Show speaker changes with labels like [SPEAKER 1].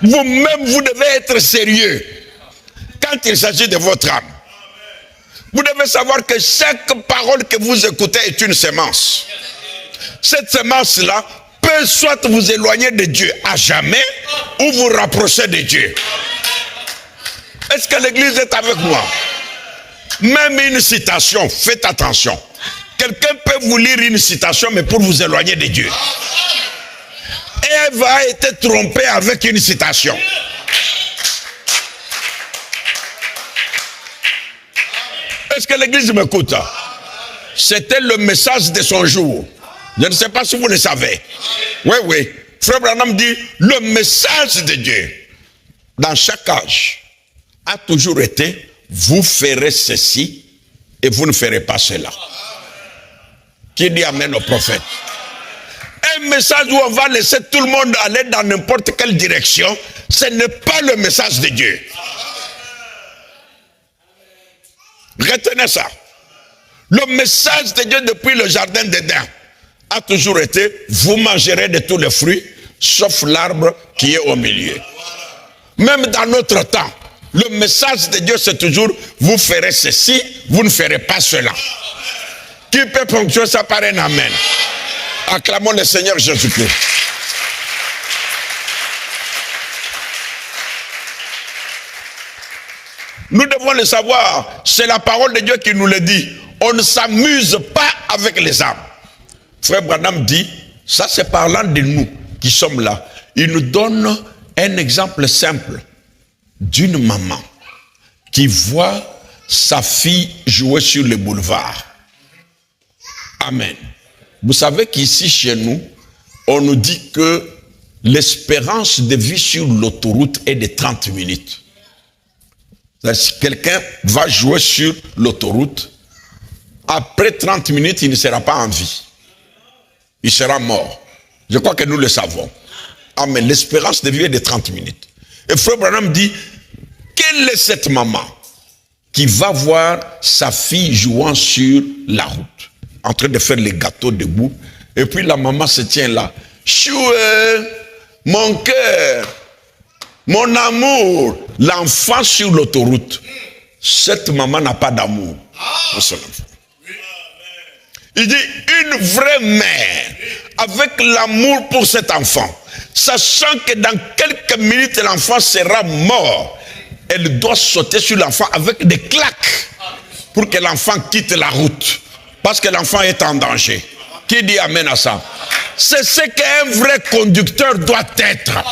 [SPEAKER 1] Vous-même, vous devez être sérieux quand il s'agit de votre âme. Vous devez savoir que chaque parole que vous écoutez est une sémence. Cette sémence-là peut soit vous éloigner de Dieu à jamais ou vous rapprocher de Dieu. Est-ce que l'église est avec moi? Même une citation, faites attention. Quelqu'un peut vous lire une citation, mais pour vous éloigner de Dieu. Ève a été trompée avec une citation. Est-ce que l'église m'écoute? C'était le message de son jour. Je ne sais pas si vous le savez. Oui, oui. Frère Branham dit, le message de Dieu, dans chaque âge, a toujours été, vous ferez ceci et vous ne ferez pas cela. Qui dit amen au prophète? Un message où on va laisser tout le monde aller dans n'importe quelle direction, ce n'est pas le message de Dieu. Retenez ça. Le message de Dieu depuis le jardin d'Éden a toujours été, vous mangerez de tous les fruits, sauf l'arbre qui est au milieu. Même dans notre temps, le message de Dieu c'est toujours, vous ferez ceci, vous ne ferez pas cela. Qui peut ponctuer ça par un amen? Acclamons le Seigneur Jésus-Christ. Nous devons le savoir, c'est la parole de Dieu qui nous le dit. On ne s'amuse pas avec les âmes. Frère Branham dit, ça c'est parlant de nous qui sommes là. Il nous donne un exemple simple d'une maman qui voit sa fille jouer sur le boulevard. Amen. Vous savez qu'ici chez nous, on nous dit que l'espérance de vie sur l'autoroute est de 30 minutes. Si quelqu'un va jouer sur l'autoroute, après 30 minutes, il ne sera pas en vie. Il sera mort. Je crois que nous le savons. Amen. L'espérance de vie est de 30 minutes. Et Frère Branham dit, quelle est cette maman qui va voir sa fille jouant sur la route, en train de faire les gâteaux debout, et puis la maman se tient là. Choué, mon cœur, mon amour, l'enfant sur l'autoroute. Cette maman n'a pas d'amour pour son enfant. Il dit, une vraie mère, avec l'amour pour cet enfant, sachant que dans quelques minutes, l'enfant sera mort, elle doit sauter sur l'enfant avec des claques pour que l'enfant quitte la route, parce que l'enfant est en danger. Qui dit amen à ça? C'est ce qu'un vrai conducteur doit être.